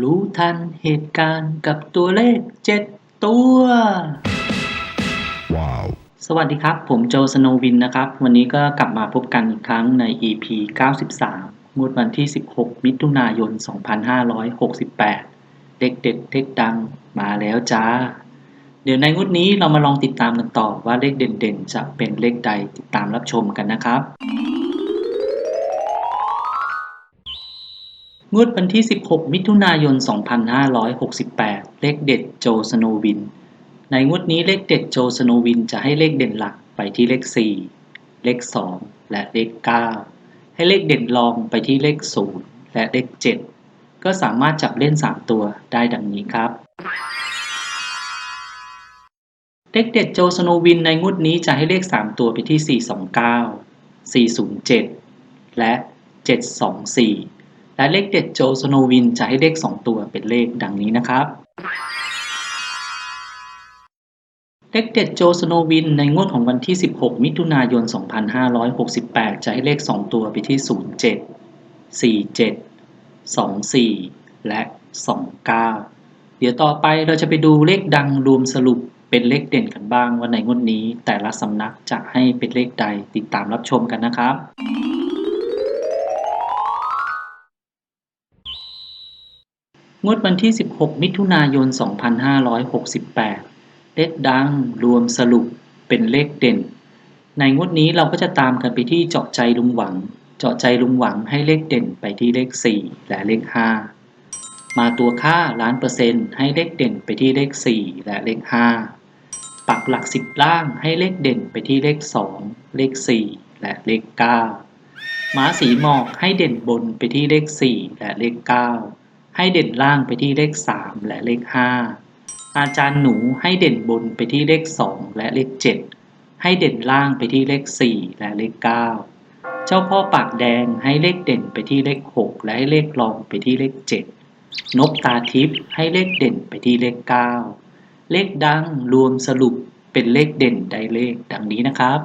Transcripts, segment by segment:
รู้ทันเหตุการณ์กับตัวเลข7ตัว Wow. สวัสดีครับผมโจสโนวินนะครับวันนี้ก็กลับมาพบกันอีกครั้งใน EP 93งวดวันที่16มิถุนายน2568เลขเด็ดเลขดังมาแล้วจ้าเดี๋ยวในงวดนี้เรามาลองติดตามกันต่อว่าเลขเด่นๆจะเป็นเลขใดติดตามรับชมกันนะครับงวดวันที่16มิถุนายน2568เลขเด็ดโจสโนวินในงวดนี้เลขเด็ดโจสโนวินจะให้เลขเด่นหลักไปที่เลข4เลข2และเลข9ให้เลขเด่นรองไปที่เลข0และเลข7ก็สามารถจับเล่น3ตัวได้ดังนี้ครับเลขเด็ดโจสโนวินในงวดนี้จะให้เลข3ตัวไปที่429 407และ724และเลขเด็ดโจสโนวินจะให้เลข2ตัวเป็นเลขดังนี้นะครับเลขเด็ดโจสโนวินในงวดของวันที่16มิถุนายน2568จะให้เลข2ตัวไปที่07 47 24และ29เดี๋ยวต่อไปเราจะไปดูเลขดังรวมสรุปเป็นเลขเด่นกันบ้างว่าในงวดนี้แต่ละสำนักจะให้เป็นเลขใดติดตามรับชมกันนะครับงวดวันที่16มิถุนายน2568เลขดังรวมสรุปเป็นเลขเด่นในงวดนี้เราก็จะตามกันไปที่เจาะใจลุงหวังเจาะใจลุงหวังให้เลขเด่นไปที่เลข4และเลข5มาตัวค่าล้านเปอร์เซ็นต์ให้เลขเด่นไปที่เลข4และเลข5ปักหลัก10ล่างให้เลขเด่นไปที่เลข2เลข4และเลข9ม้าสีหมอกให้เด่นบนไปที่เลข4และเลข9ให้เด่นล่างไปที่เลข3และเลข5อาจารย์หนูให้เด่นบนไปที่เลข2และเลข7ให้เด่นล่างไปที่เลข4และเลข9เจ้าพ่อปากแดงให้เลขเด่นไปที่เลข6และให้เลขรองไปที่เลข7นกตาทิพย์ให้เลขเด่นไปที่เลข9เลขดังรวมสรุปเป็นเลขเด่นได้เลขดังนี้นะครับ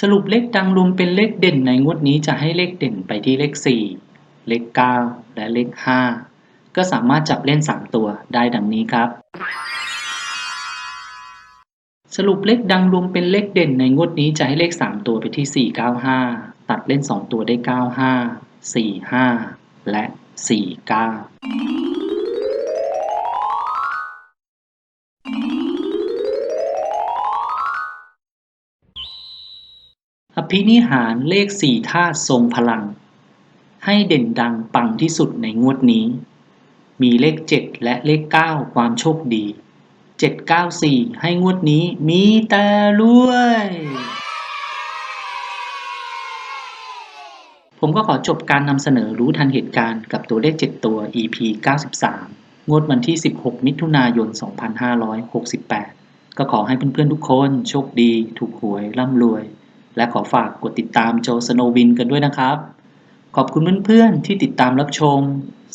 สรุปเลขดังรวมเป็นเลขเด่นในงวดนี้จะให้เลขเด่นไปที่เลข4เลข9และเลข5ก็สามารถจับเล่น3ตัวได้ดังนี้ครับสรุปเลขดังรวมเป็นเลขเด่นในงวดนี้จะให้เลข3ตัวไปที่495ตัดเล่น2ตัวได้95 45และ49อภินิหารเลข4ธาตุทรงพลังให้เด่นดังปังที่สุดในงวดนี้มีเลข7และเลข9ความโชคดี794ให้งวดนี้มีแต่รวยผมก็ขอจบการนำเสนอรู้ทันเหตุการณ์กับตัวเลข7ตัว EP 93งวดวันที่16มิถุนายน2568ก็ขอให้เพื่อนๆทุกคนโชคดีถูกหวยร่ำรวยและขอฝากกดติดตามโจสโนวินกันด้วยนะครับขอบคุณเพื่อนๆที่ติดตามรับชม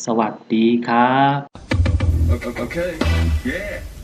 สวัสดีครับ Okay. Yeah.